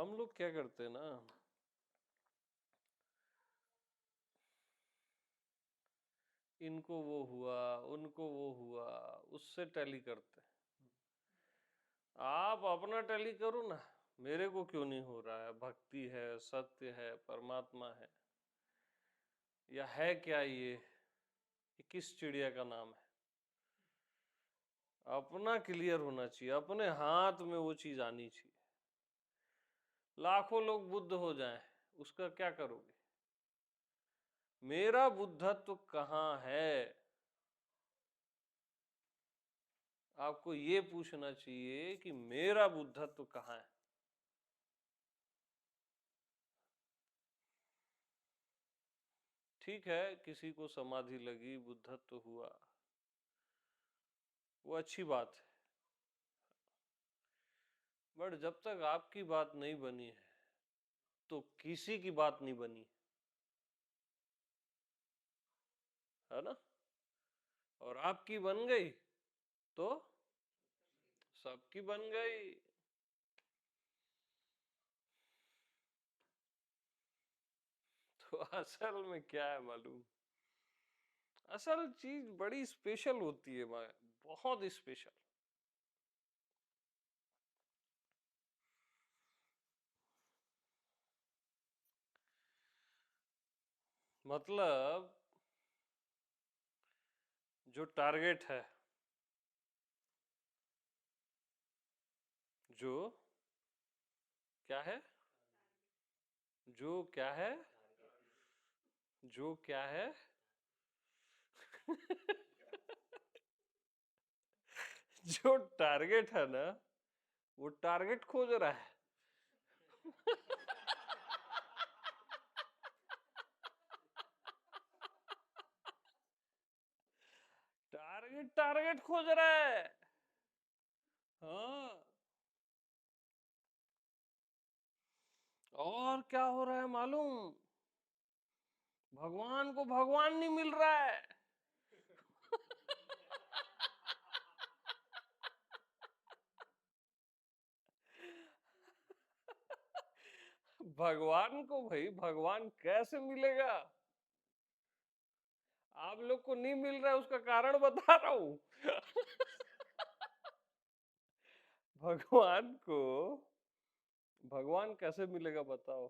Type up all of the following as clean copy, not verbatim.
हम लोग क्या करते हैं ना, इनको वो हुआ, उनको वो हुआ, उससे टैली करते हैं। आप अपना टैली करो ना, मेरे को क्यों नहीं हो रहा है? भक्ति है, सत्य है, परमात्मा है, या है क्या ये किस चिड़िया का नाम है? अपना क्लियर होना चाहिए, अपने हाथ में वो चीज आनी चाहिए। लाखों लोग बुद्ध हो जाएं, उसका क्या करोगे? मेरा बुद्धत्व कहाँ है? आपको ये पूछना चाहिए कि मेरा बुद्धत्व कहाँ है। ठीक है, किसी को समाधि लगी, बुद्धत्व हुआ, वो अच्छी बात है, बट जब तक आपकी बात नहीं बनी है तो किसी की बात नहीं बनी, है ना? और आपकी बन गई तो सबकी बन गई। तो असल में क्या है मालूम? असल चीज बड़ी स्पेशल होती है, बहुत स्पेशल। मतलब जो टारगेट है, जो क्या है, जो क्या है, जो क्या है जो टारगेट है ना, वो टारगेट खोज रहा है। टारगेट टारगेट खोज रहा है। हाँ, और क्या हो रहा है मालूम? भगवान को भगवान नहीं मिल रहा है। भगवान को भाई भगवान कैसे मिलेगा? आप लोग को नहीं मिल रहा है, उसका कारण बता रहा हूं। भगवान को भगवान कैसे मिलेगा बताओ?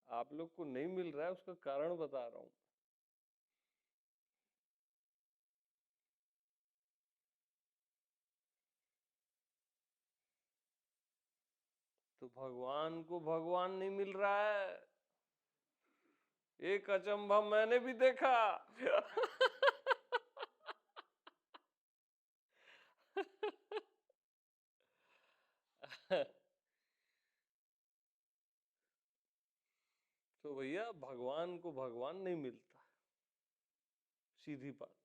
आप लोग को नहीं मिल रहा है, उसका कारण बता रहा हूं। तो भगवान को भगवान नहीं मिल रहा है, एक अचंभा मैंने भी देखा। तो भैया भगवान को भगवान नहीं मिलता, सीधी बात।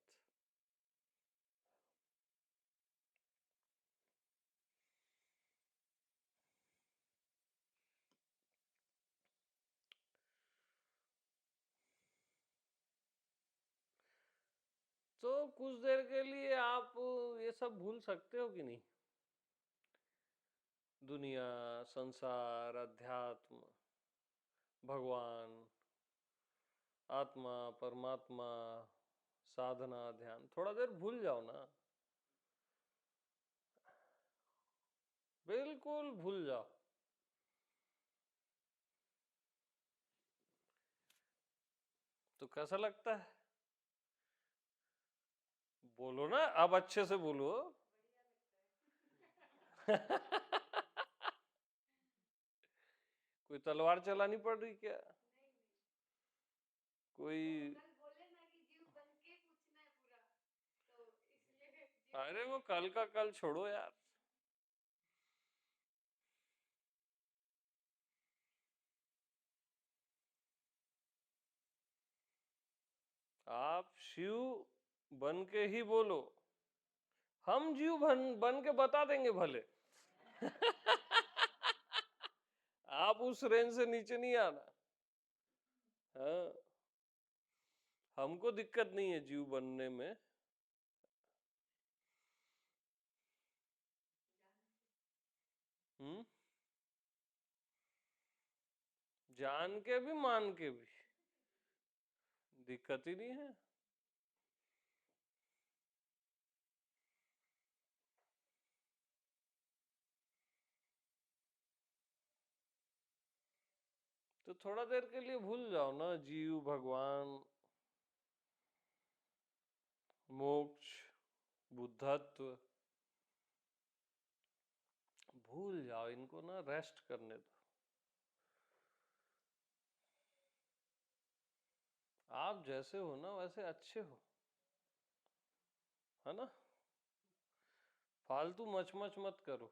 तो कुछ देर के लिए आप ये सब भूल सकते हो कि नहीं? दुनिया, संसार, अध्यात्म, भगवान, आत्मा, परमात्मा, साधना, ध्यान, थोड़ा देर भूल जाओ ना। बिल्कुल भूल जाओ। तो कैसा लगता है? बोलो ना, अब अच्छे से बोलो। कोई तलवार चलानी पड़ रही क्या? कोई अरे वो कल का कल छोड़ो यार। आप शिव बन के ही बोलो, हम जीव बन के बता देंगे भले। आप उस रेंज से नीचे नहीं आना। हाँ, हमको दिक्कत नहीं है जीव बनने में। जान के भी मान के भी दिक्कत ही नहीं है। तो थोड़ा देर के लिए भूल जाओ ना, जीव, भगवान, मोक्ष, बुद्धत्व, भूल जाओ इनको ना, रेस्ट करने दो। आप जैसे हो ना वैसे अच्छे हो, है ना। फालतू मच मच मत करो।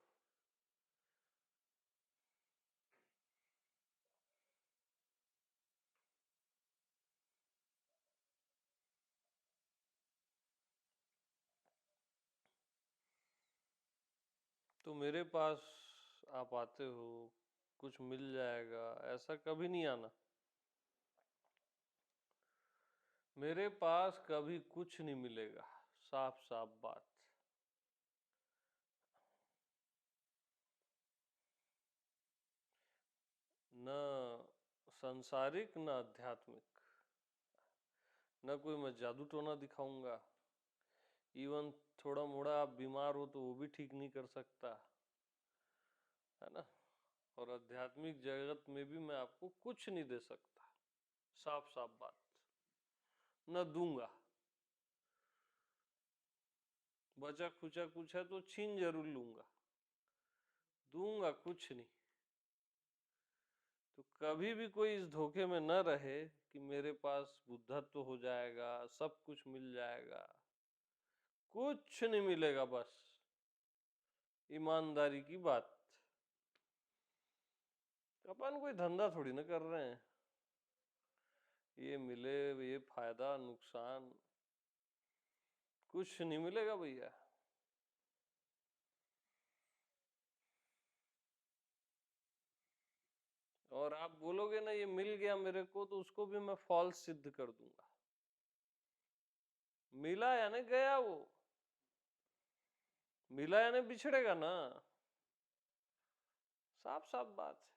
तो मेरे पास आप आते हो, कुछ मिल जाएगा, ऐसा कभी नहीं आना। मेरे पास कभी कुछ नहीं मिलेगा, साफ साफ बात। न संसारिक न आध्यात्मिक, न कोई मैं जादू टोना दिखाऊंगा। इवन थोड़ा मोड़ा आप बीमार हो तो वो भी ठीक नहीं कर सकता, है ना। और आध्यात्मिक जगत में भी मैं आपको कुछ नहीं दे सकता, साफ साफ बात। न दूंगा। बचा खुचा कुछ है तो छीन जरूर लूंगा, दूंगा कुछ नहीं। तो कभी भी कोई इस धोखे में न रहे कि मेरे पास बुद्धत्व हो जाएगा, सब कुछ मिल जाएगा। कुछ नहीं मिलेगा, बस ईमानदारी की बात। अपन कोई धंधा थोड़ी ना कर रहे हैं, ये मिले ये फायदा नुकसान, कुछ नहीं मिलेगा भैया। और आप बोलोगे ना ये मिल गया मेरे को, तो उसको भी मैं फॉल्स सिद्ध कर दूंगा। मिला यानी गया वो, मिला यानी बिछड़ेगा ना, साफ साफ बात है।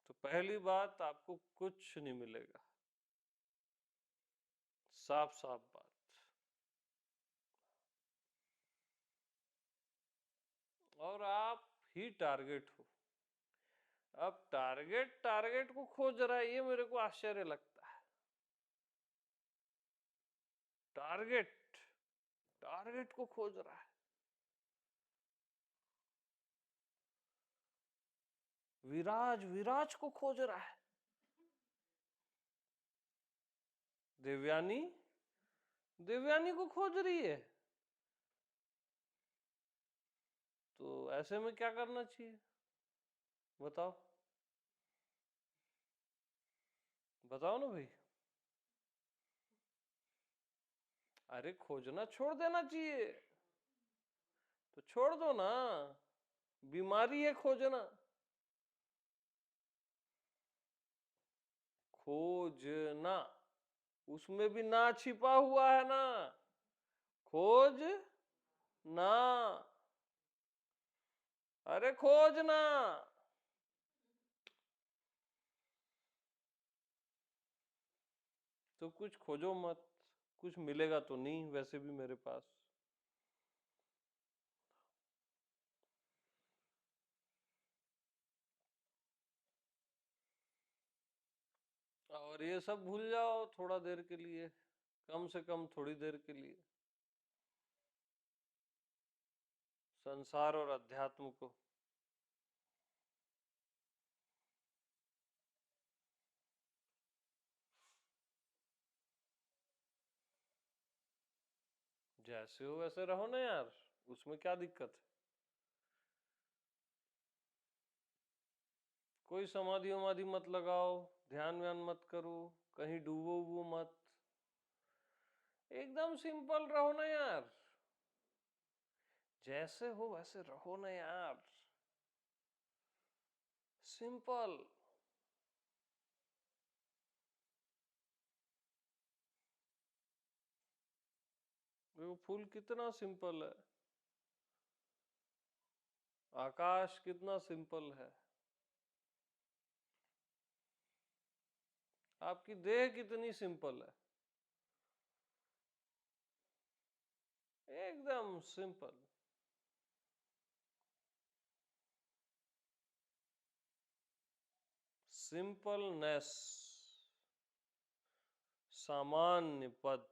तो पहली बात, आपको कुछ नहीं मिलेगा, साफ साफ बात। और आप ही टारगेट हो। अब टारगेट टारगेट को खोज रहा है, ये मेरे को आश्चर्य लगता है। टारगेट टारगेट को खोज रहा है, विराज विराज को खोज रहा है। देवयानी देवयानी को खोज रही है। तो ऐसे में क्या करना चाहिए, बताओ। बताओ ना भाई। अरे खोजना छोड़ देना चाहिए, तो छोड़ दो ना, बीमारी है खोजना। खोजना, उसमें भी ना छिपा हुआ है ना, खोज ना, अरे खोजना। तो कुछ खोजो मत, कुछ मिलेगा तो नहीं वैसे भी मेरे पास। और ये सब भूल जाओ थोड़ा देर के लिए, कम से कम थोड़ी देर के लिए, संसार और अध्यात्म को। जैसे हो वैसे रहो ना यार, उसमें क्या दिक्कत है। कोई समाधि वमाधि मत लगाओ, ध्यान व्यान मत करो, कहीं डूबो वो मत, एकदम सिंपल रहो ना यार, जैसे हो वैसे रहो ना यार, सिंपल। वो फूल कितना सिंपल है। आकाश कितना सिंपल है, आपकी देह कितनी सिंपल है, एकदम सिंपल। सिंपलनेस, सामान्य पद।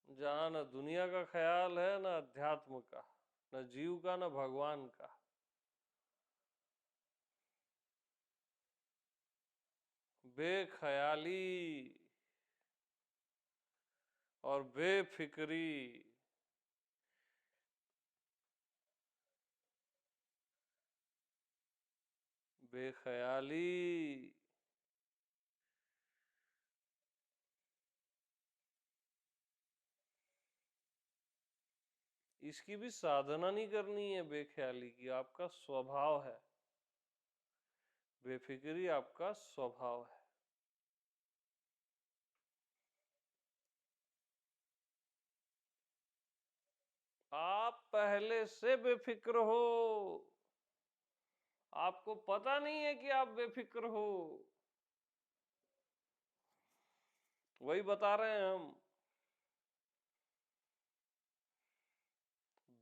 जहां न दुनिया का ख्याल है, न अध्यात्म का, न जीव का, न भगवान का। बेख्याली और बेफिक्री। बेख्याली, इसकी भी साधना नहीं करनी है, बेख्याली की आपका स्वभाव है, बेफिक्री आपका स्वभाव है। आप पहले से बेफिक्र हो, आपको पता नहीं है कि आप बेफिक्र हो, वही बता रहे हैं हम।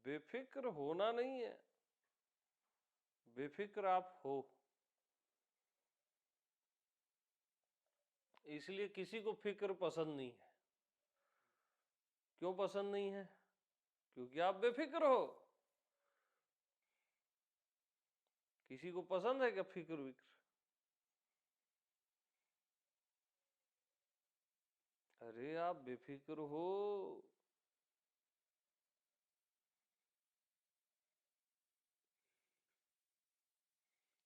बेफिक्र होना नहीं है, बेफिक्र आप हो। इसलिए किसी को फिक्र पसंद नहीं है। क्यों पसंद नहीं है? क्योंकि आप बेफिक्र हो। किसी को पसंद है क्या फिक्र विक्र? अरे आप बेफिक्र हो।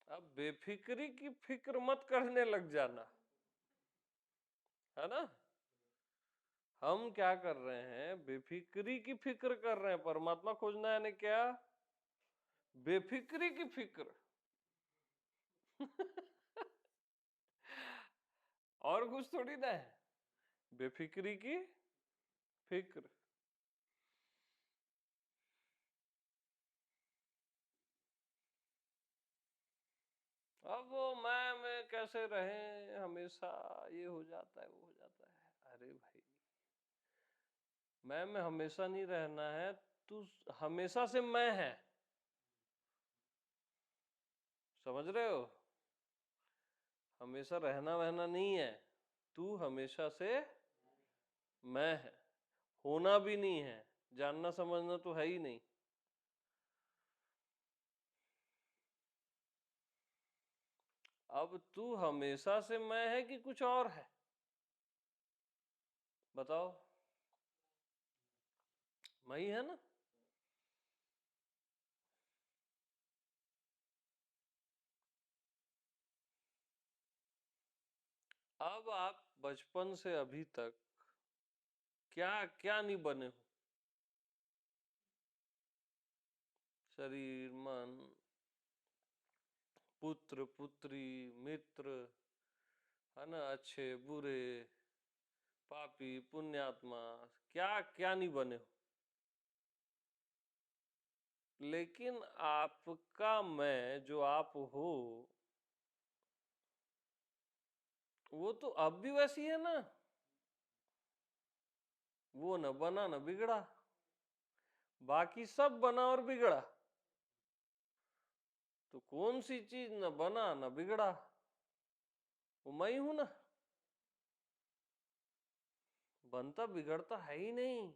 अब बेफिक्री की फिक्र मत करने लग जाना, है ना। हम क्या कर रहे हैं, बेफिक्री की फिक्र कर रहे हैं। परमात्मा खोजना है यानी क्या? बेफिक्री की फिक्र। और कुछ थोड़ी ना है, बेफिक्री की फिक्र। अब वो मैं कैसे रहे हमेशा, ये हो जाता है वो हो जाता है। अरे भाई, मैं में हमेशा नहीं रहना है, तू हमेशा से मैं है, समझ रहे हो। हमेशा रहना वहना नहीं है, तू हमेशा से मैं है, होना भी नहीं है, जानना समझना तो है ही नहीं। अब तू हमेशा से मैं है कि कुछ और है, बताओ। मैं ही है ना। अब आप बचपन से अभी तक क्या क्या नहीं बने हो? शरीर, मन, पुत्र पुत्री, मित्र, है ना, अच्छे बुरे, पापी पुण्यात्मा, क्या क्या नहीं बने हो। लेकिन आपका मैं जो आप हो, वो तो अब भी वैसी है ना। वो न बना न बिगड़ा, बाकी सब बना और बिगड़ा। तो कौन सी चीज न बना न बिगड़ा? वो मैं ही हूं ना। बनता बिगड़ता है ही नहीं।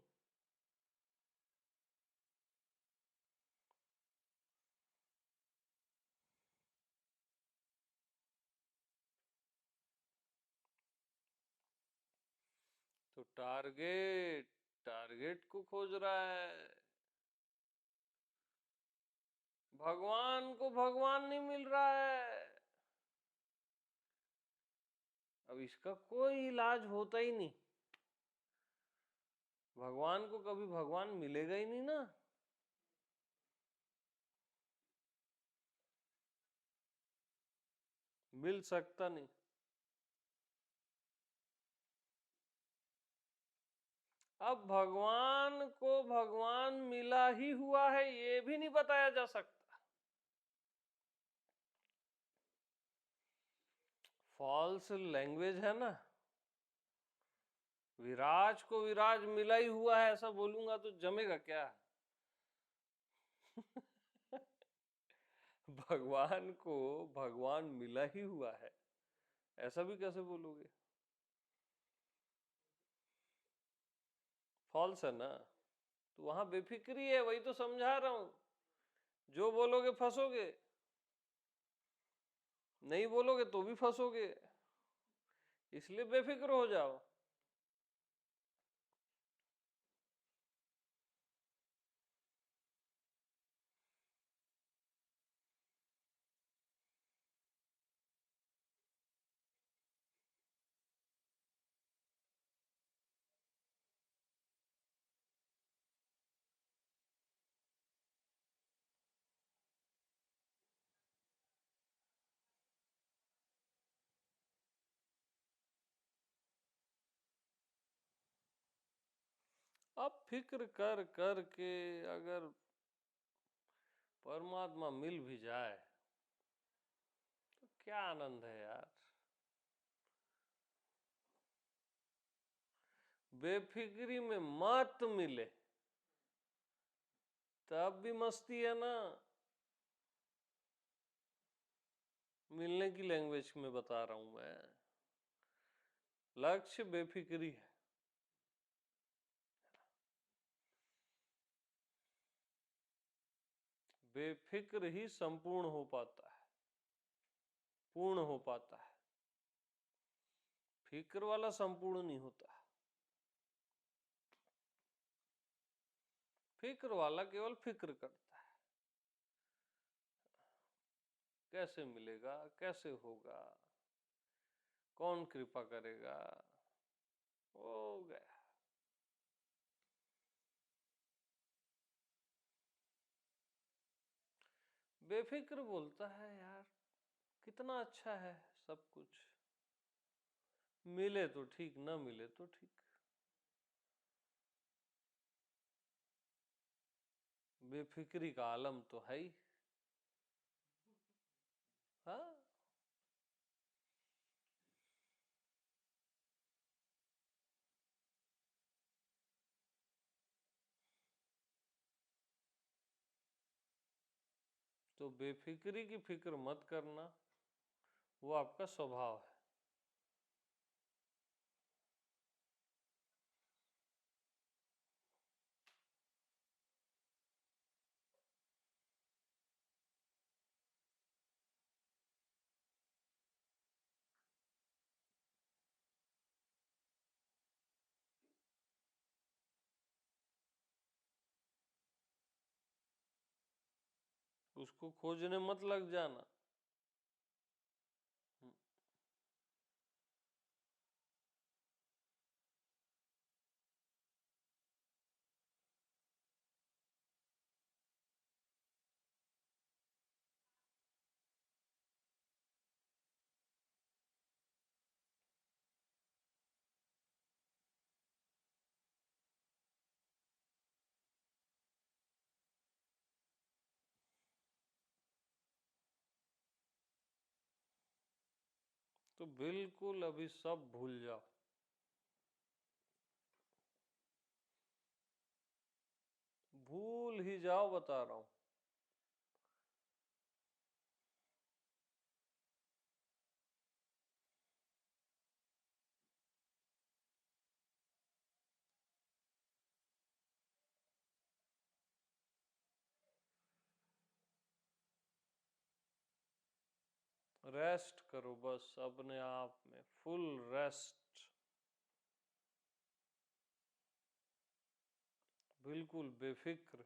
तो टारगेट, टारगेट को खोज रहा है। भगवान को भगवान नहीं मिल रहा है। अब इसका कोई इलाज होता ही नहीं। भगवान को कभी भगवान मिलेगा ही नहीं ना। मिल सकता नहीं। अब भगवान को भगवान मिला ही हुआ है ये भी नहीं बताया जा सकता। फॉल्स लैंग्वेज है ना। विराज को विराज मिला ही हुआ है ऐसा बोलूंगा तो जमेगा क्या? भगवान को भगवान मिला ही हुआ है ऐसा भी कैसे बोलोगे? फॉल्स है ना। तो वहां बेफिक्री है, वही तो समझा रहा हूं। जो बोलोगे फंसोगे, नहीं बोलोगे तो भी फंसोगे, इसलिए बेफिक्र हो जाओ। अब फिक्र कर कर के अगर परमात्मा मिल भी जाए तो क्या आनंद है यार। बेफिक्री में मत मिले तब भी मस्ती है ना। मिलने की लैंग्वेज में बता रहा हूं मैं। लक्ष्य बेफिक्री है। बेफिक्र ही संपूर्ण हो पाता है, पूर्ण हो पाता है। फिक्र वाला संपूर्ण नहीं होता। फिक्र वाला केवल फिक्र करता है, कैसे मिलेगा, कैसे होगा, कौन कृपा करेगा, हो गया। बेफिक्र बोलता है यार कितना अच्छा है सब कुछ, मिले तो ठीक, ना मिले तो ठीक। बेफिक्री का आलम तो है ही। हाँ। तो बेफिक्री की फिक्र मत करना, वो आपका स्वभाव है। उसको खोजने मत लग जाना। तो बिल्कुल अभी सब भूल जाओ। भूल ही जाओ बता रहा हूं। रेस्ट करो बस अपने आप में, फुल रेस्ट। बिल्कुल बेफिक्र।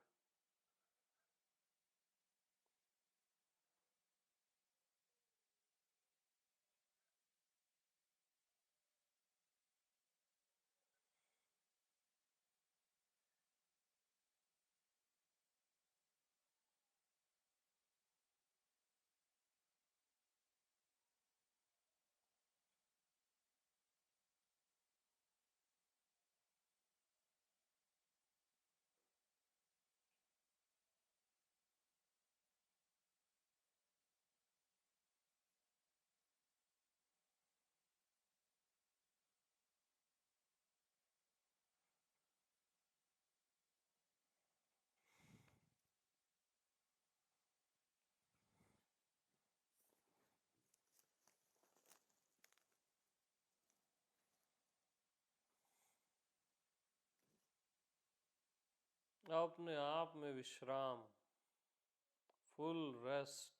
अपने आप में विश्राम, फुल रेस्ट।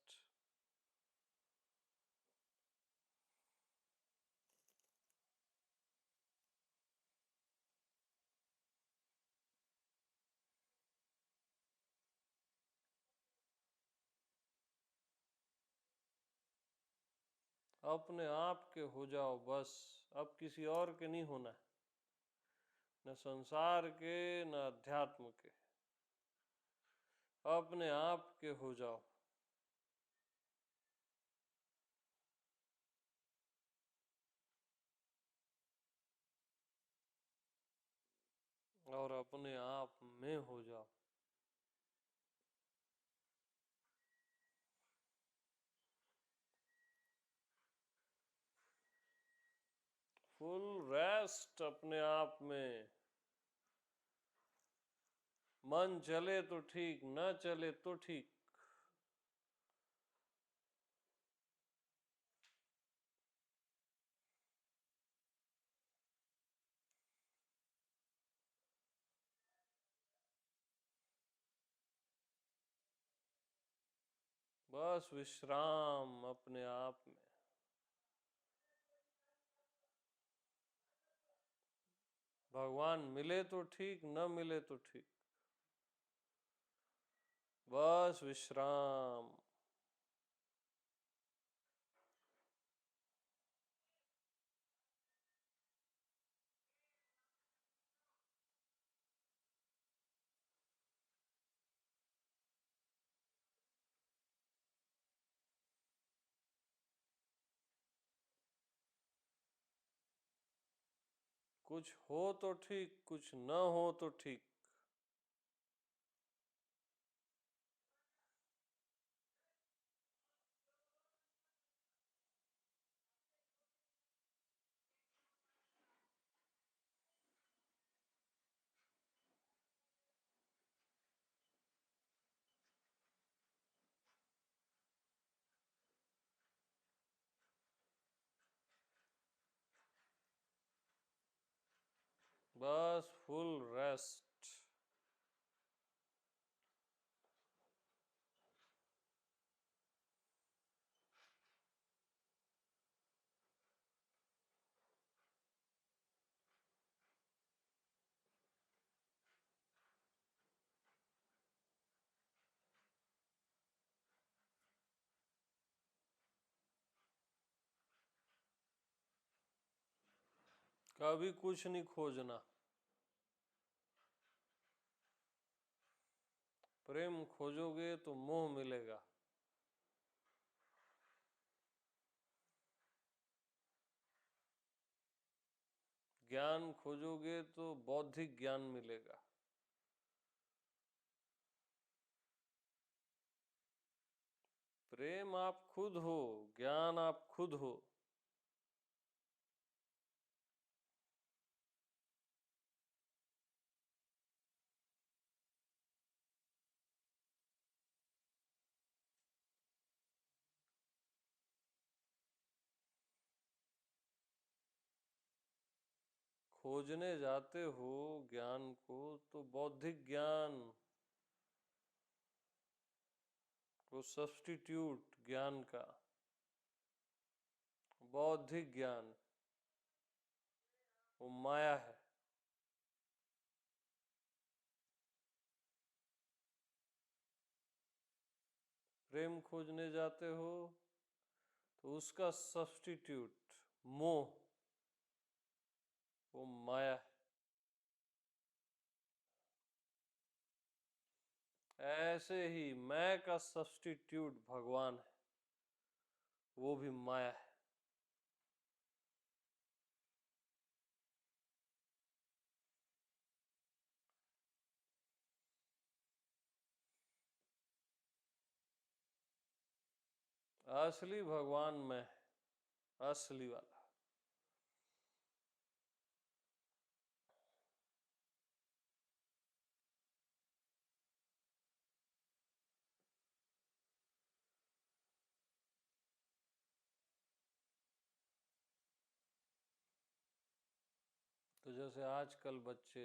अपने आप के हो जाओ बस, अब किसी और के नहीं होना है, न संसार के न अध्यात्म के, अपने आप के हो जाओ। और अपने आप में हो जाओ। फुल रेस्ट अपने आप में। मन चले तो ठीक, न चले तो ठीक। बस विश्राम अपने आप में। भगवान मिले तो ठीक, न मिले तो ठीक। बस विश्राम। कुछ हो तो ठीक, कुछ न हो तो ठीक। बस फुल रेस्ट। कभी कुछ नहीं खोजना। प्रेम खोजोगे तो मोह मिलेगा। ज्ञान खोजोगे तो बौद्धिक ज्ञान मिलेगा। प्रेम आप खुद हो, ज्ञान आप खुद हो। खोजने जाते हो ज्ञान को तो बौद्धिक ज्ञान, वो सब्स्टिट्यूट ज्ञान का, बौद्धिक ज्ञान, वो माया है। प्रेम खोजने जाते हो तो उसका सब्स्टिट्यूट मोह, वो माया है। ऐसे ही मैं का सब्स्टिट्यूट भगवान है, वो भी माया है। असली भगवान मैं, असली वाला। तो जैसे आजकल बच्चे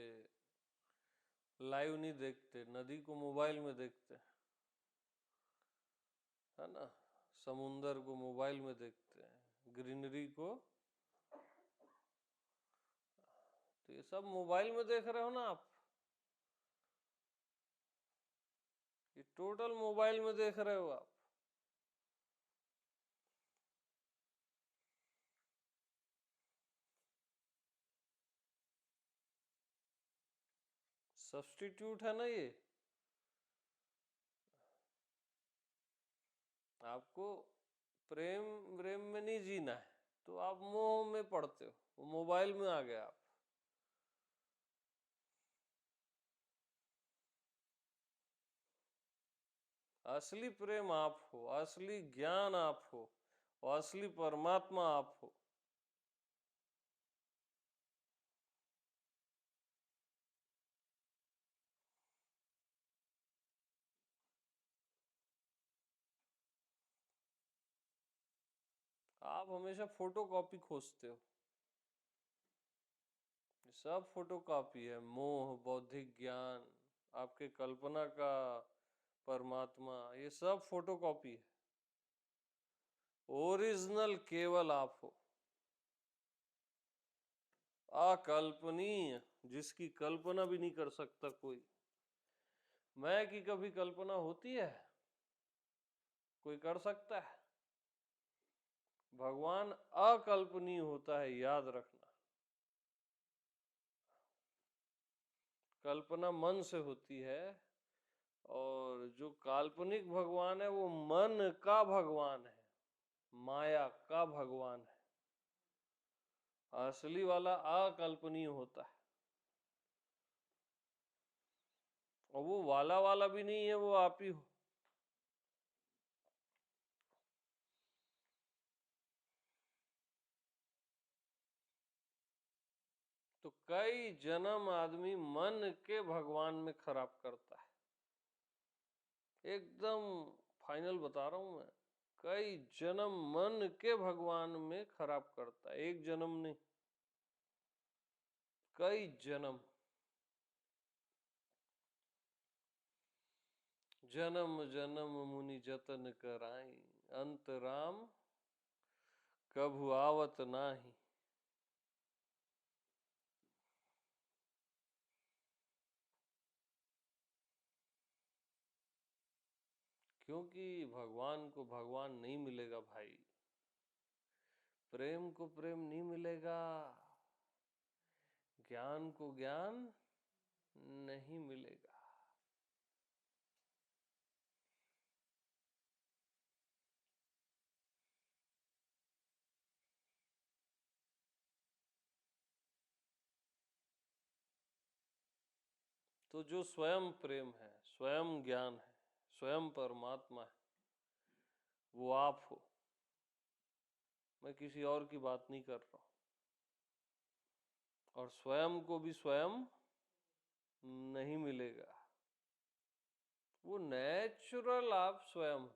लाइव नहीं देखते, नदी को मोबाइल में देखते हैं, है ना। समुंदर को मोबाइल में देखते हैं, ग्रीनरी को। तो ये सब मोबाइल में देख रहे हो ना आप, ये टोटल मोबाइल में देख रहे हो आप। सब्स्टिट्यूट है ना ये। आपको प्रेम प्रेम में नहीं जीना है तो आप मोह में पड़ते हो, वो मोबाइल में आ गए आप। असली प्रेम आप हो, असली ज्ञान आप हो, और असली परमात्मा आप हो। आप हमेशा फोटो कॉपी खोजते हो, ये सब फोटो कॉपी है। मोह, बौद्धिक ज्ञान, आपके कल्पना का परमात्मा, ये सब फोटो कॉपी है। ओरिजिनल केवल आप हो, अकल्पनीय, जिसकी कल्पना भी नहीं कर सकता कोई। मैं की कभी कल्पना होती है? कोई कर सकता है? भगवान अकल्पनीय होता है, याद रखना। कल्पना मन से होती है, और जो काल्पनिक भगवान है वो मन का भगवान है, माया का भगवान है। असली वाला अकल्पनीय होता है, और वो वाला वाला भी नहीं है, वो आप ही हो। तो कई जन्म आदमी मन के भगवान में खराब करता है, एकदम फाइनल बता रहा हूं मैं। कई जन्म मन के भगवान में खराब करता है, एक जन्म नहीं, कई जन्म। जन्म जन्म मुनि जतन कराई, अंत राम कभु आवत नाही। क्योंकि भगवान को भगवान नहीं मिलेगा भाई, प्रेम को प्रेम नहीं मिलेगा, ज्ञान को ज्ञान नहीं मिलेगा। तो जो स्वयं प्रेम है, स्वयं ज्ञान है, स्वयं परमात्मा है, वो आप हो। मैं किसी और की बात नहीं कर रहा हूं। और स्वयं को भी स्वयं नहीं मिलेगा, वो नेचुरल आप स्वयं हो।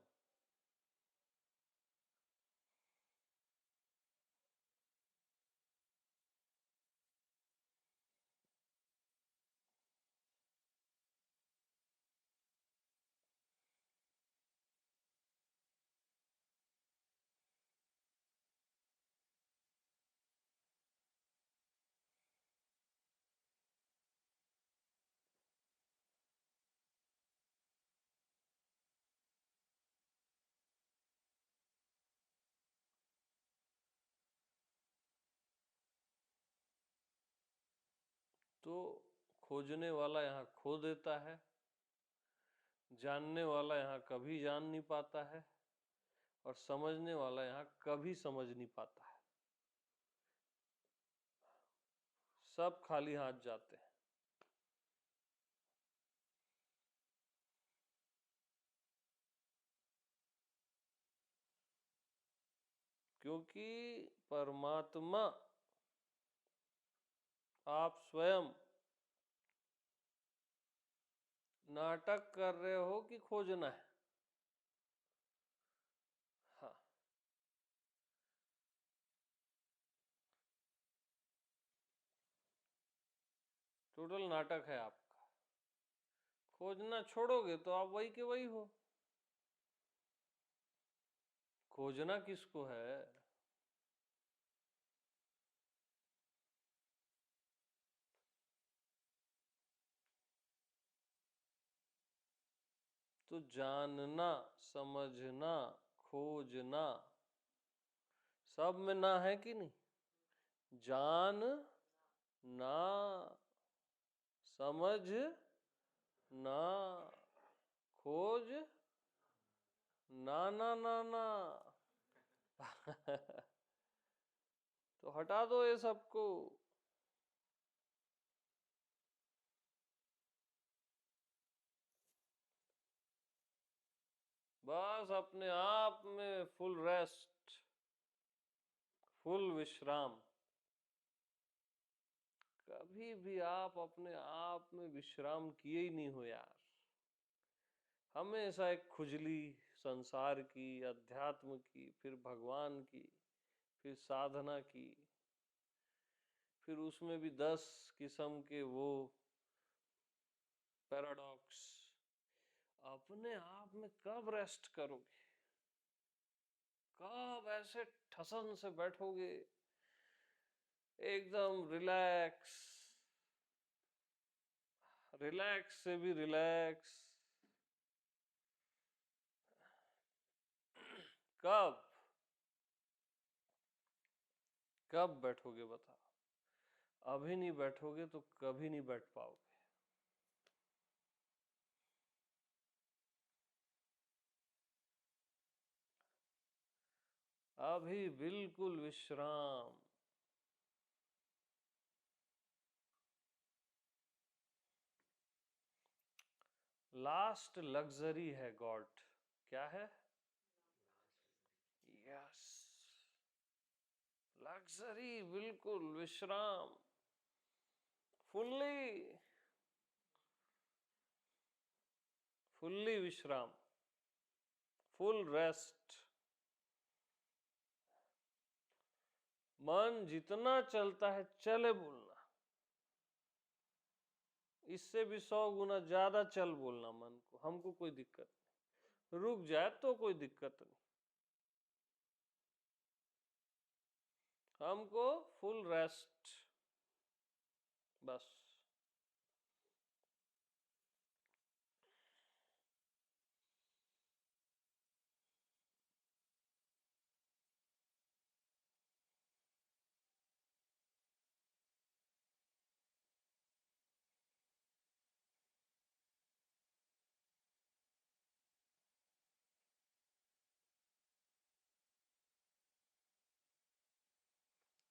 तो खोजने वाला यहाँ खो देता है, जानने वाला यहाँ कभी जान नहीं पाता है, और समझने वाला यहाँ कभी समझ नहीं पाता है। सब खाली हाथ जाते हैं। क्योंकि परमात्मा आप स्वयं नाटक कर रहे हो कि खोजना है। हाँ, टोटल नाटक है आपका। खोजना छोड़ोगे तो आप वही के वही हो। खोजना किसको है? तो जानना, समझना, खोजना, सब में ना है कि नहीं? जान ना, समझ ना, खोज ना ना ना ना। तो हटा दो ये सबको। बस अपने आप में फुल रेस्ट, फुल विश्राम। कभी भी आप अपने आप में विश्राम किए ही नहीं हो यार। हमेशा एक खुजली, संसार की, अध्यात्म की, फिर भगवान की, फिर साधना की, फिर उसमें भी 10 किस्म के वो पैराडॉक्स। अपने आप में कब रेस्ट करोगे? कब ऐसे ठसन से बैठोगे एकदम रिलैक्स, रिलैक्स से भी रिलैक्स? कब? कब बैठोगे बताओ? अभी नहीं बैठोगे तो कभी नहीं बैठ पाओगे। अभी बिल्कुल विश्राम। लास्ट लग्जरी है गॉड। क्या है? यस, लग्जरी, बिल्कुल विश्राम, फुल्ली, फुल्ली विश्राम, फुल रेस्ट। मन जितना चलता है चले बोलना, इससे भी 100 गुना ज्यादा चल बोलना मन को, हमको कोई दिक्कत नहीं। रुक जाए तो कोई दिक्कत नहीं, हमको फुल रेस्ट बस।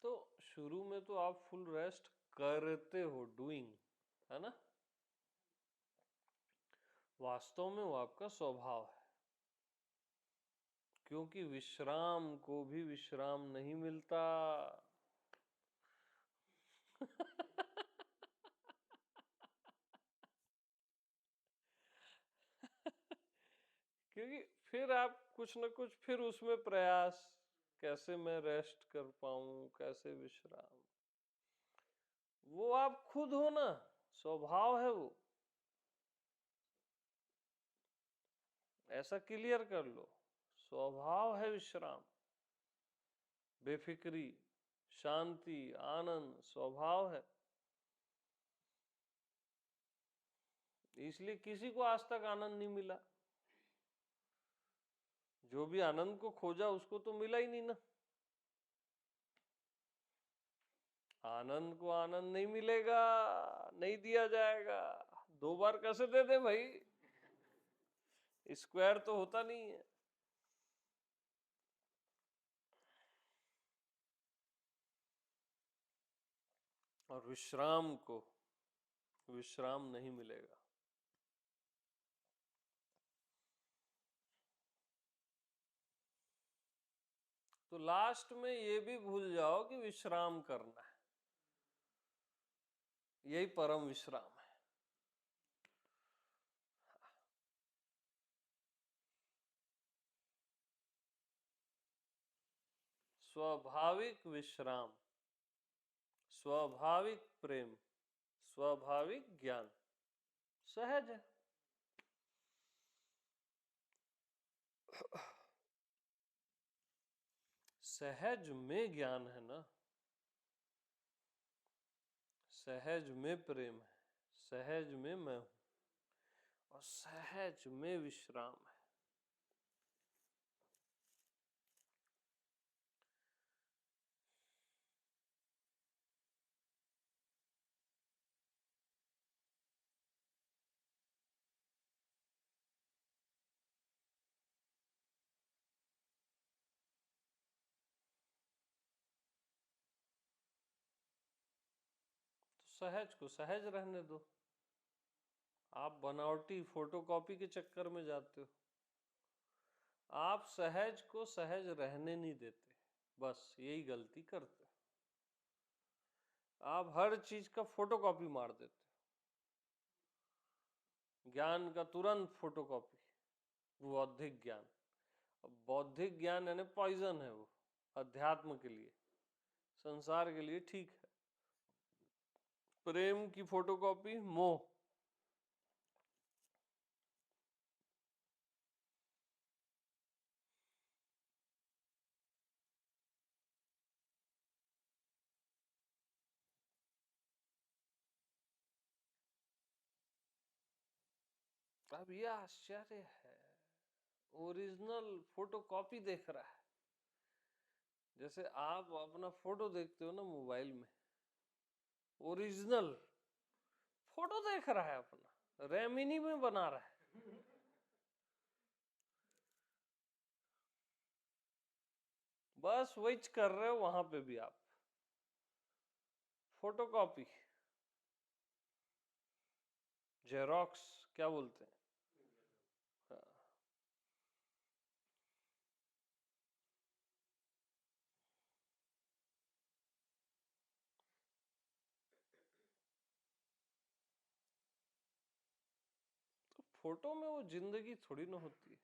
तो शुरू में तो आप फुल रेस्ट करते हो, डूइंग, है ना? वास्तव में वो आपका स्वभाव है, क्योंकि विश्राम को भी विश्राम नहीं मिलता। क्योंकि फिर आप कुछ न कुछ फिर उसमें प्रयास, कैसे मैं रेस्ट कर पाऊं, कैसे विश्राम। वो आप खुद हो ना, स्वभाव है वो। ऐसा क्लियर कर लो, स्वभाव है विश्राम, बेफिक्री, शांति, आनंद स्वभाव है। इसलिए किसी को आज तक आनंद नहीं मिला। जो भी आनंद को खोजा उसको तो मिला ही नहीं ना। आनंद को आनंद नहीं मिलेगा, नहीं दिया जाएगा। 2 बार कैसे दे दे भाई? स्क्वायर तो होता नहीं है। और विश्राम को विश्राम नहीं मिलेगा। तो लास्ट में ये भी भूल जाओ कि विश्राम करना है, यही परम विश्राम है। स्वाभाविक विश्राम, स्वाभाविक प्रेम, स्वाभाविक ज्ञान, सहज है। सहज में ज्ञान है ना, सहज में प्रेम है, सहज में मैं हूं, और सहज में विश्राम है। तो सहज को सहज रहने दो। आप बनावटी फोटोकॉपी के चक्कर में जाते हो। आप सहज को सहज रहने नहीं देते, बस यही गलती करते हो। आप हर चीज का फोटोकॉपी मार देते हो, ज्ञान का तुरंत फोटोकॉपी, वो बौद्धिक ज्ञान। अब बौद्धिक ज्ञान यानी पॉइजन है वो, अध्यात्म के लिए, संसार के लिए ठीक है। प्रेम की फोटोकॉपी मोह। अब यह आश्चर्य है, ओरिजिनल फोटोकॉपी देख रहा है। जैसे आप अपना फोटो देखते हो ना मोबाइल में, ओरिजिनल फोटो देख रहा है अपना, रेमिनी में बना रहा है। बस वही कर रहे हो वहां पे भी आप, फोटोकॉपी, जेरोक्स क्या बोलते हैं। हाँ। तो फोटो में वो जिंदगी थोड़ी ना होती है।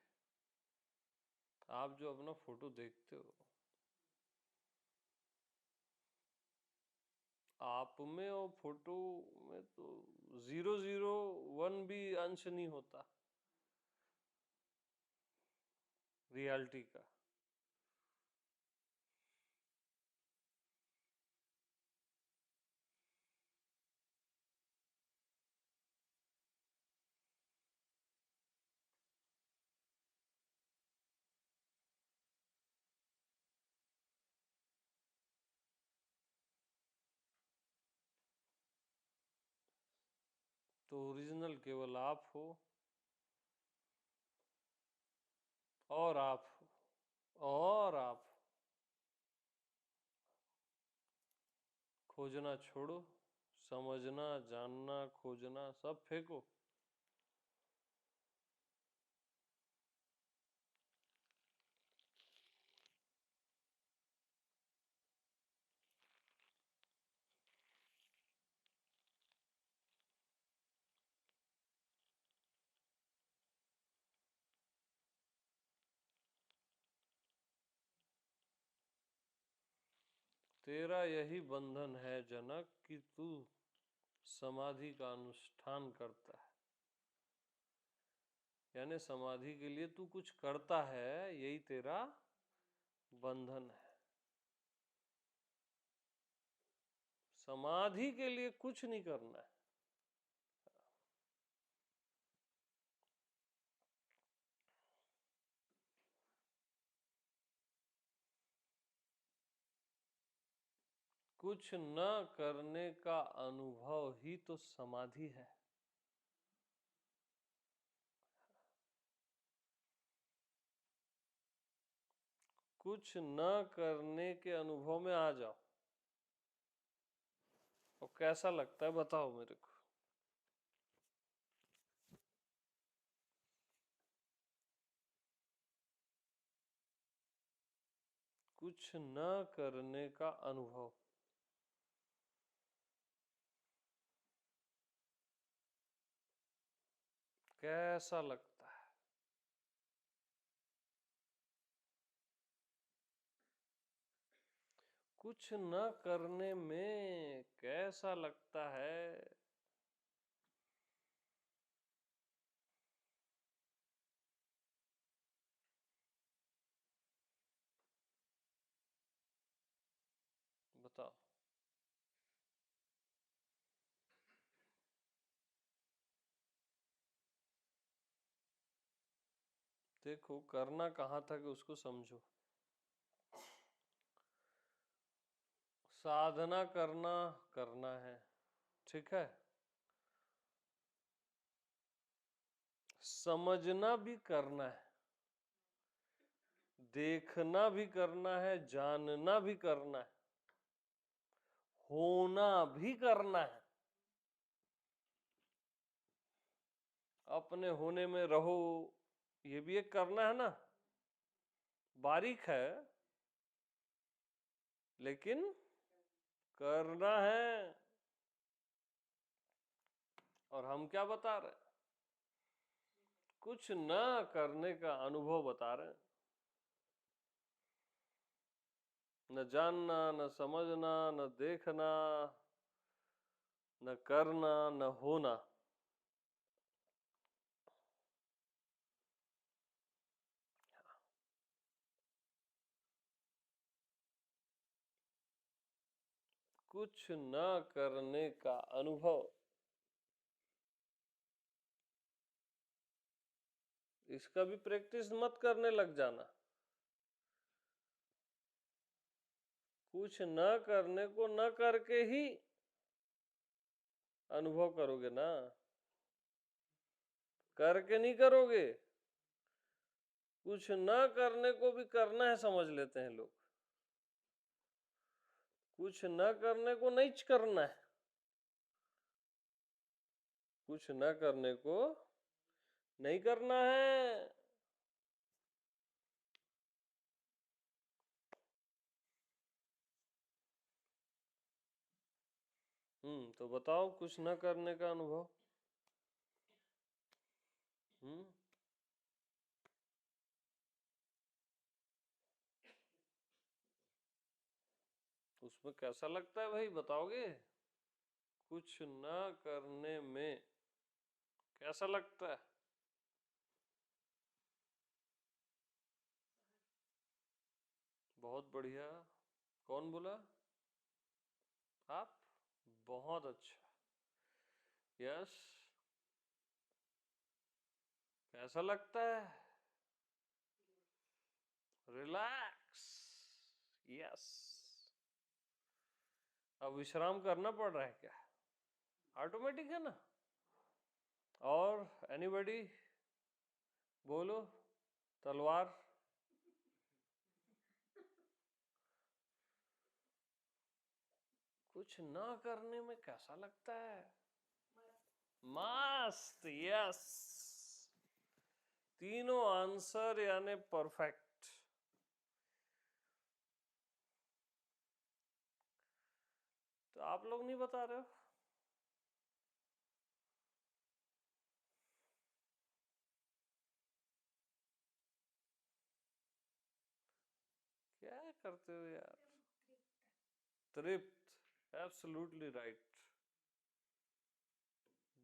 आप जो अपना फोटो देखते हो, आप में और फोटो में तो 001 भी अंश नहीं होता रियलिटी का। तो ओरिजिनल केवल आप हो, और आप हो, और आप हो। खोजना छोड़ो, समझना, जानना, खोजना सब फेंको। तेरा यही बंधन है जनक कि तू समाधि का अनुष्ठान करता है, यानी समाधि के लिए तू कुछ करता है, यही तेरा बंधन है। समाधि के लिए कुछ नहीं करना है। कुछ न करने का अनुभव ही तो समाधि है। कुछ न करने के अनुभव में आ जाओ, और कैसा लगता है बताओ मेरे को। कुछ न करने का अनुभव कैसा लगता है। कुछ न करने में कैसा लगता है। देखो करना कहाँ था कि उसको समझो। साधना करना करना है, ठीक है। समझना भी करना है, देखना भी करना है, जानना भी करना है, होना भी करना है। अपने होने में रहो, ये भी एक करना है ना, बारीक है लेकिन करना है। और हम क्या बता रहे हैं? कुछ न करने का अनुभव बता रहे हैं। न जानना, न समझना, न देखना, न करना, न होना। कुछ न करने का अनुभव, इसका भी प्रैक्टिस मत करने लग जाना। कुछ न करने को न करके ही अनुभव करोगे ना, करके नहीं करोगे। कुछ न करने को भी करना है समझ लेते हैं लोग, कुछ न करने को नहीं करना है। कुछ न करने को नहीं करना है। तो बताओ कुछ न करने का अनुभव। हम्म उसमें कैसा लगता है भाई, बताओगे? कुछ न करने में कैसा लगता है? बहुत बढ़िया। कौन बोला? आप? बहुत अच्छा। यस। कैसा लगता है? रिलैक्स। यस। अब विश्राम करना पड़ रहा है क्या? ऑटोमेटिक है ना। और एनीबॉडी बोलो, तलवार। कुछ ना करने में कैसा लगता है? मस्त। यस, तीनों आंसर यानी परफेक्ट। तो आप लोग नहीं बता रहे हो। क्या करते हो यार? तृप्त, एब्सोल्युटली राइट,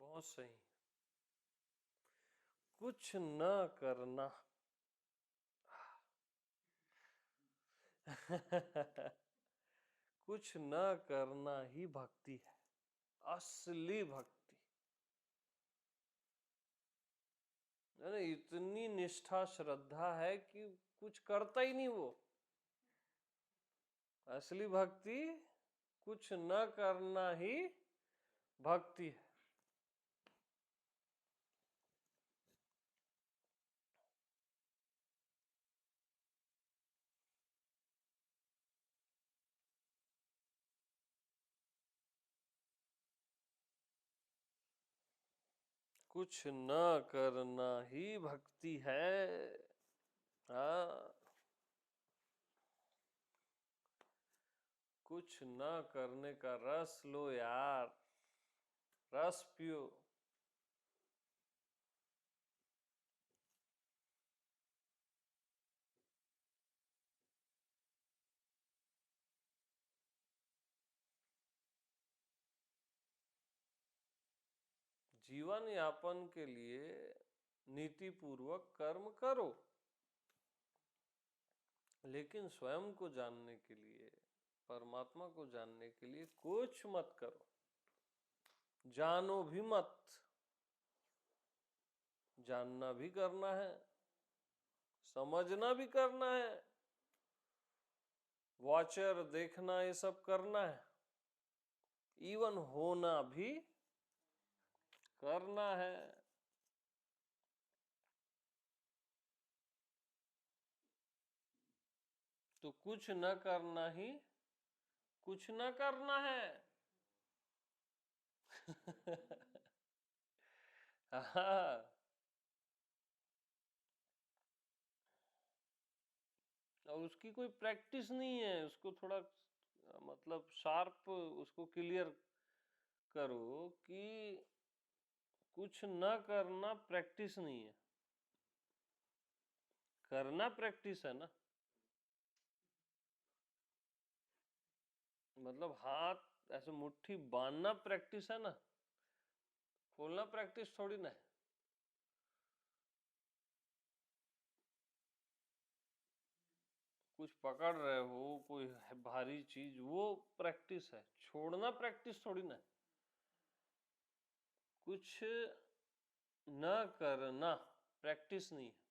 बहुत सही। कुछ न करना। कुछ न करना ही भक्ति है, असली भक्ति। यानी इतनी निष्ठा श्रद्धा है कि कुछ करता ही नहीं वो। असली भक्ति कुछ न करना ही भक्ति है। कुछ न करना ही भक्ति है। हाँ, कुछ न करने का रस लो यार, रस पियो। जीवन यापन के लिए नीति पूर्वक कर्म करो, लेकिन स्वयं को जानने के लिए, परमात्मा को जानने के लिए कुछ मत करो। जानो भी मत, जानना भी करना है, समझना भी करना है, वॉचर देखना, ये सब करना है, इवन होना भी करना है। तो कुछ न करना ही कुछ न करना है। हाँ, और उसकी कोई प्रैक्टिस नहीं है, उसको थोड़ा मतलब शार्प उसको क्लियर करो कि कुछ न करना प्रैक्टिस नहीं है, करना प्रैक्टिस है ना। मतलब हाथ ऐसे मुट्ठी बांधना प्रैक्टिस है ना, खोलना प्रैक्टिस थोड़ी ना है। कुछ पकड़ रहे हो, कोई भारी चीज, वो प्रैक्टिस है, छोड़ना प्रैक्टिस थोड़ी ना है। कुछ न करना प्रैक्टिस नहीं है,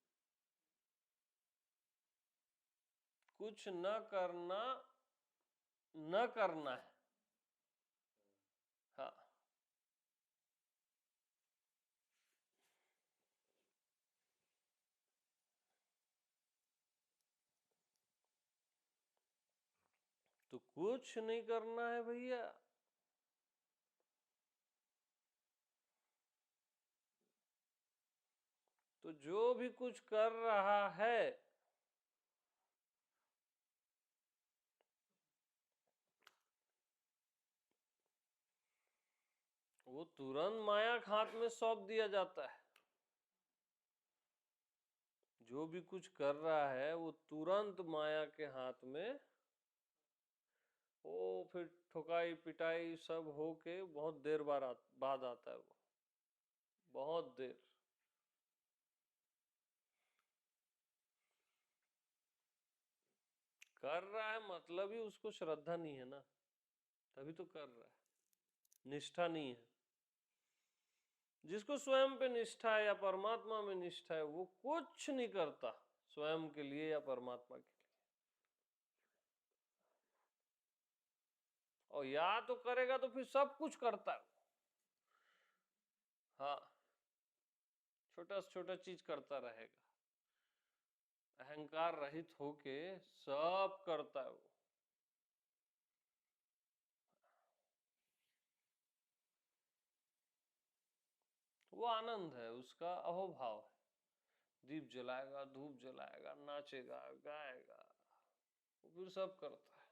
कुछ न करना न करना है। हाँ, तो कुछ नहीं करना है भैया। तो जो भी कुछ कर रहा है वो तुरंत माया के हाथ में सौंप दिया जाता है। जो भी कुछ कर रहा है वो तुरंत माया के हाथ में, वो फिर ठुकाई पिटाई सब होके बहुत देर बाद आता है वो, बहुत देर। कर रहा है मतलब ही उसको श्रद्धा नहीं है ना, तभी तो कर रहा है, निष्ठा नहीं है। जिसको स्वयं पे निष्ठा है या परमात्मा में निष्ठा है वो कुछ नहीं करता स्वयं के लिए या परमात्मा के लिए। और या तो करेगा तो फिर सब कुछ करता है। हाँ, छोटा से छोटा चीज करता रहेगा, अहंकार रहित होके सब करता है वो। वो आनंद है, उसका अहोभाव है। दीप जलाएगा, धूप जलाएगा, नाचेगा, गाएगा, वो फिर सब करता है।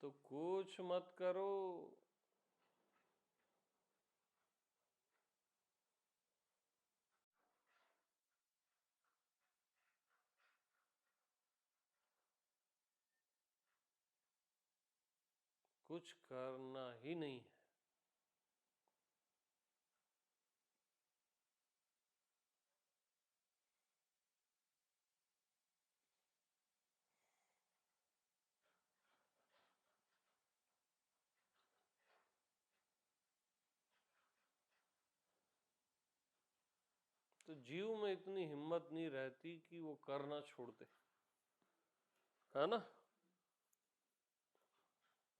तो कुछ मत करो। कुछ करना ही नहीं है। तो जीव में इतनी हिम्मत नहीं रहती कि वो करना छोड़ दे, है ना।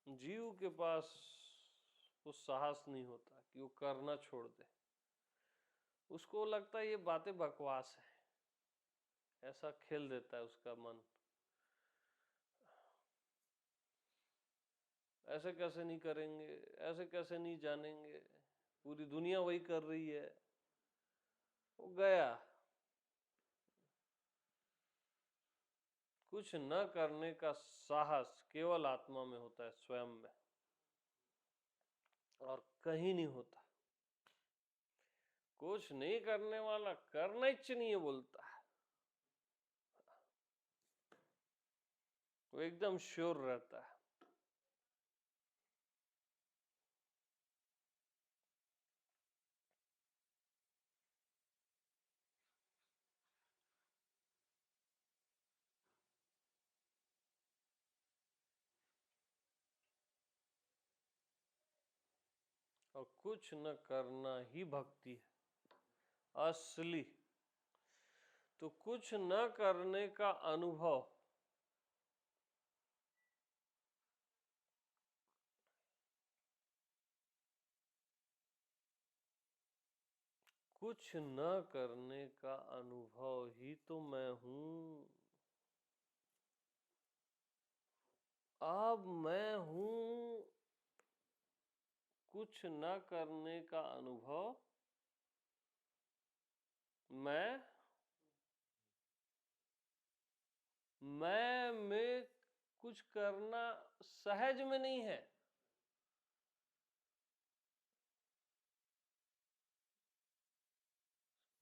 जीव के पास वो साहस नहीं होता कि वो करना छोड़ दे। उसको लगता है ये बातें बकवास है, ऐसा खेल देता है उसका मन। ऐसे कैसे नहीं करेंगे, ऐसे कैसे नहीं जानेंगे, पूरी दुनिया वही कर रही है। वो गया। कुछ न करने का साहस केवल आत्मा में होता है, स्वयं में। और कहीं नहीं होता। कुछ नहीं करने वाला करना इच्छ नहीं है बोलता है, वो एकदम श्योर रहता है। और कुछ न करना ही भक्ति है असली। तो कुछ न करने का अनुभव कुछ न करने का अनुभव ही तो मैं हूं। अब मैं हूं कुछ न करने का अनुभव। मैं में कुछ करना सहज में नहीं है।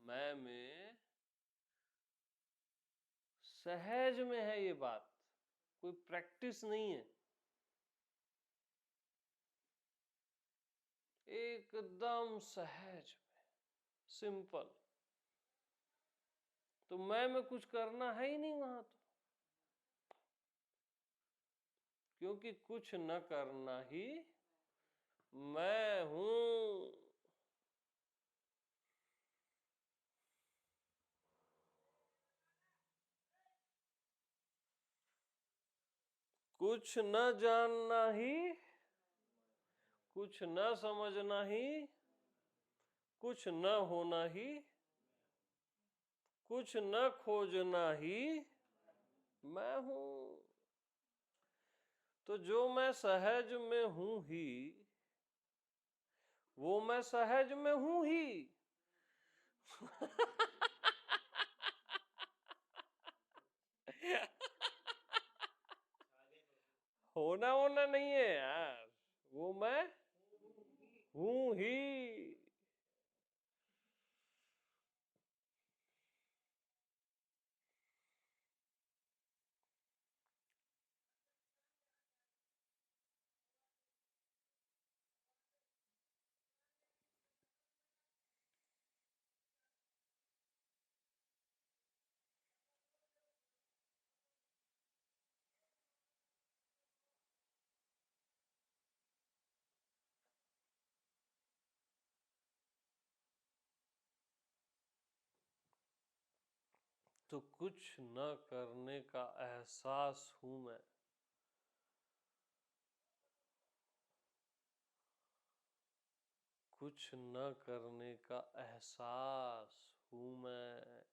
मैं में सहज में है ये बात, कोई प्रैक्टिस नहीं है, एकदम सहज में, सिंपल। तो मैं में कुछ करना है ही नहीं वहां तो, क्योंकि कुछ न करना ही मैं हूं। कुछ न जानना ही, कुछ न समझना ही, कुछ न होना ही, कुछ न खोजना ही मैं हूं। तो जो मैं सहज में हूं ही, वो मैं सहज में हूं ही। होना होना नहीं है यार, वो मैं हूं ही। तो कुछ न करने का एहसास हूं मैं। कुछ न करने का एहसास हूं मैं।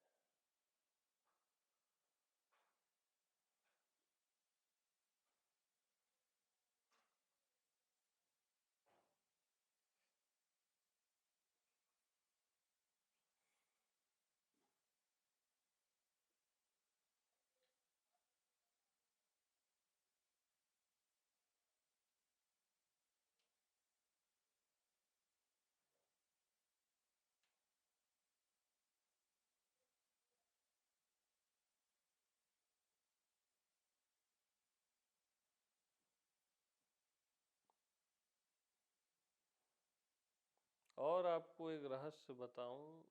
और आपको एक रहस्य बताऊं,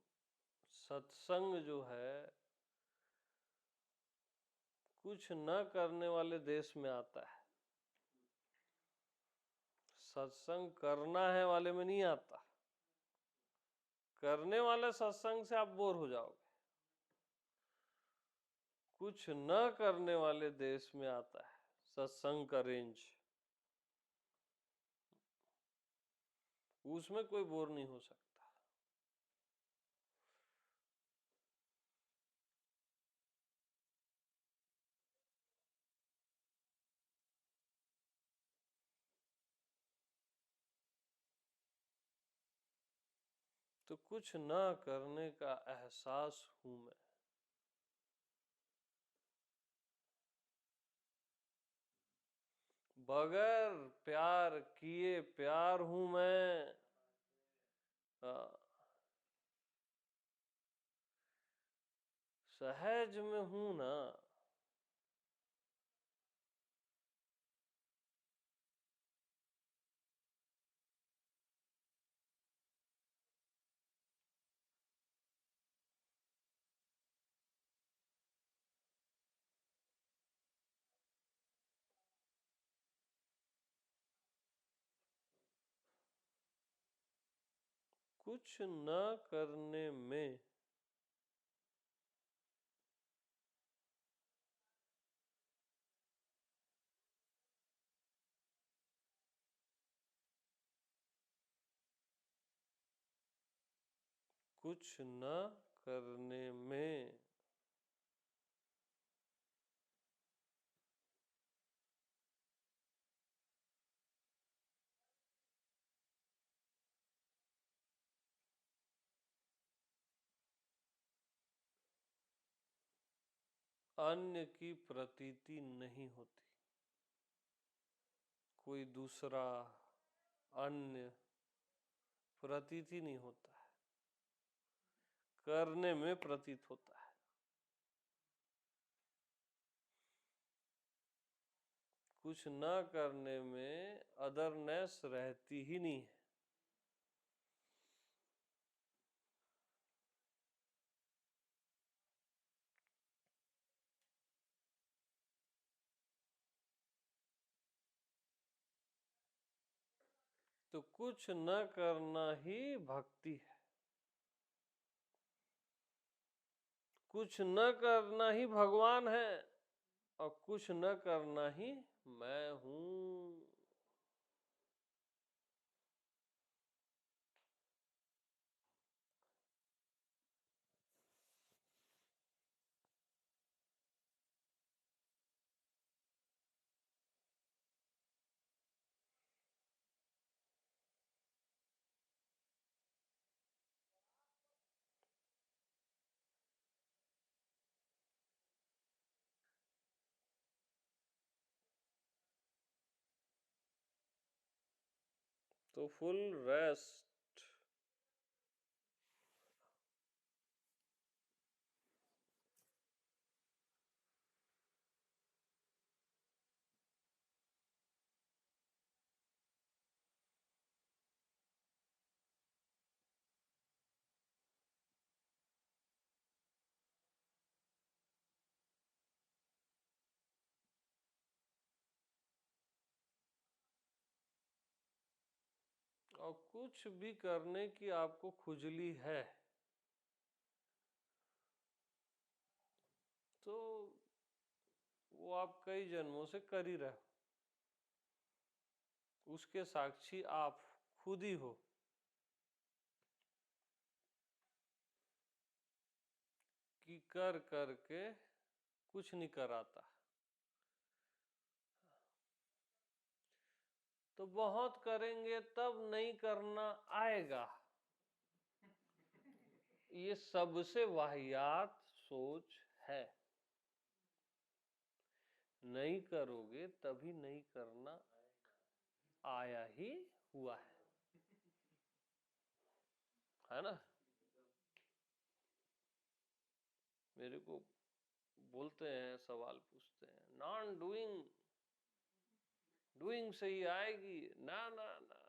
सत्संग जो है कुछ न करने वाले देश में आता है, सत्संग करना है वाले में नहीं आता। करने वाले सत्संग से आप बोर हो जाओगे। कुछ न करने वाले देश में आता है सत्संग का रेंज, उसमें कोई बोर नहीं हो सकता। तो कुछ न करने का एहसास हूं मैं। बगैर प्यार किए प्यार हूं मैं। हाँ, सहज में हूं ना। कुछ न करने में कुछ न करने में अन्य की प्रतीति नहीं होती। कोई दूसरा अन्य प्रतीति नहीं होता है, करने में प्रतीत होता है। कुछ न करने में अदरनेस रहती ही नहीं है। तो कुछ न करना ही भक्ति है। कुछ न करना ही भगवान है और कुछ न करना ही मैं हूं। तो फुल रेस्ट। और कुछ भी करने की आपको खुजली है तो वो आप कई जन्मों से कर ही रहे हो। उसके साक्षी आप खुद ही हो कि कर करके कुछ नहीं कराता। तो बहुत करेंगे तब नहीं करना आएगा। ये सबसे वाहियात सोच है। नहीं करोगे तभी नहीं करना आया ही हुआ है ना। मेरे को बोलते हैं, सवाल पूछते हैं, नॉन डूइंग डूइंग से ही आएगी ना ना ना।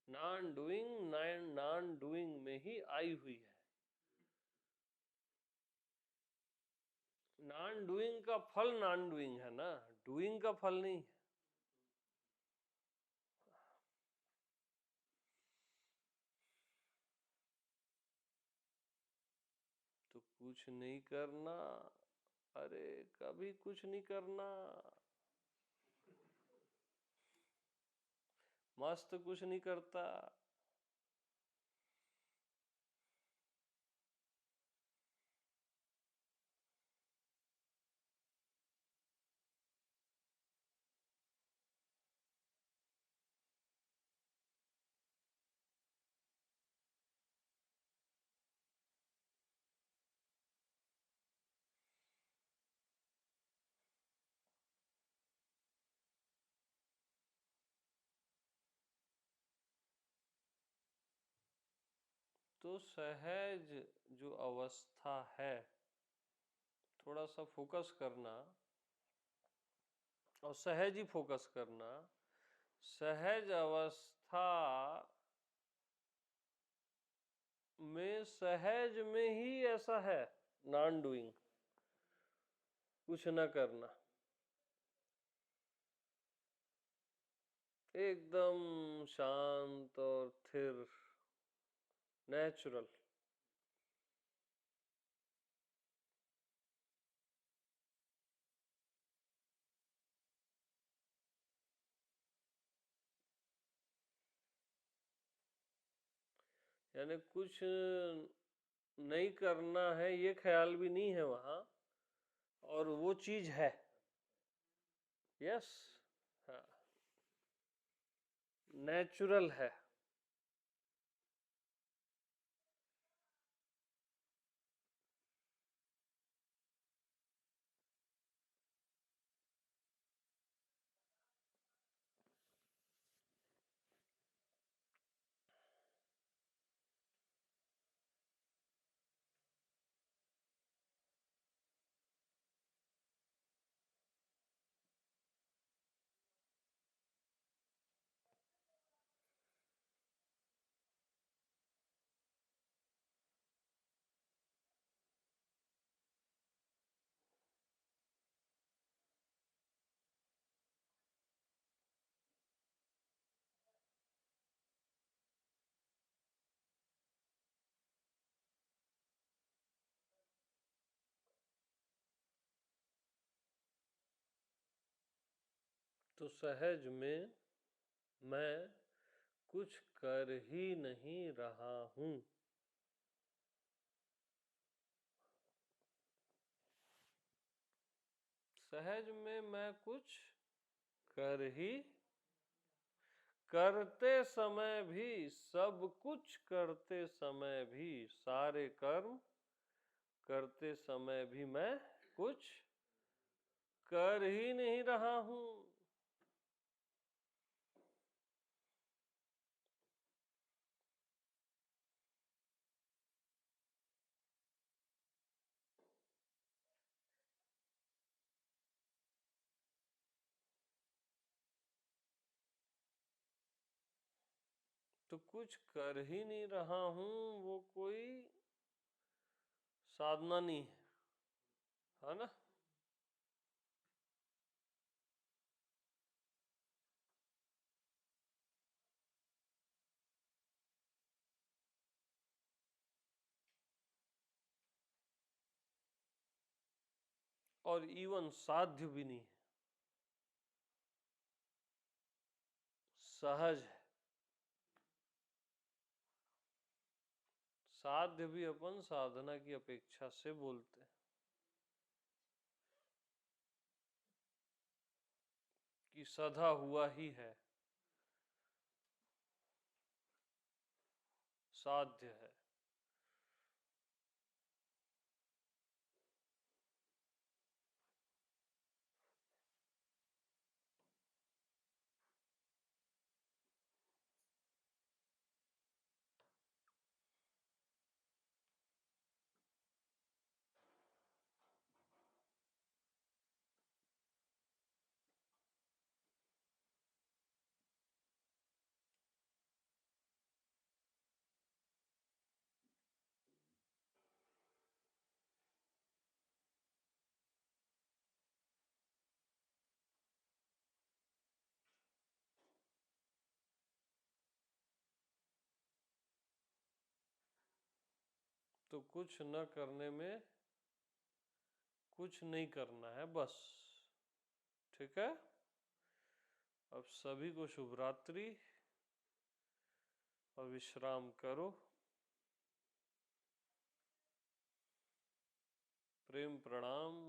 नॉन डूइंग नॉन डूइंग में ही आई हुई है। नॉन डूइंग का फल नॉन डूइंग है ना, डूइंग का फल नहीं है। तो कुछ नहीं करना, अरे कभी कुछ नहीं करना, मस्त कुछ नहीं करता। तो सहज जो अवस्था है, थोड़ा सा फोकस करना और सहज ही फोकस करना। सहज अवस्था में सहज में ही ऐसा है, नॉन डूइंग, कुछ न करना, एकदम शांत और स्थिर, नेचुरल। यानी कुछ नहीं करना है ये ख्याल भी नहीं है वहां, और वो चीज है। यस। हाँ, नेचुरल है। तो सहज में मैं कुछ कर ही नहीं रहा हूं। सहज में मैं कुछ कर ही, करते समय भी, सब कुछ करते समय भी, सारे कर्म करते समय भी मैं कुछ कर ही नहीं रहा हूं। तो कुछ कर ही नहीं रहा हूं, वो कोई साधना नहीं है ना। और इवन साध्य भी नहीं है, सहज है। साध्य भी अपन साधना की अपेक्षा से बोलते हैं कि सधा हुआ ही है, साध्य है। तो कुछ न करने में कुछ नहीं करना है बस। ठीक है। अब सभी को शुभ रात्रि और विश्राम करो। प्रेम प्रणाम।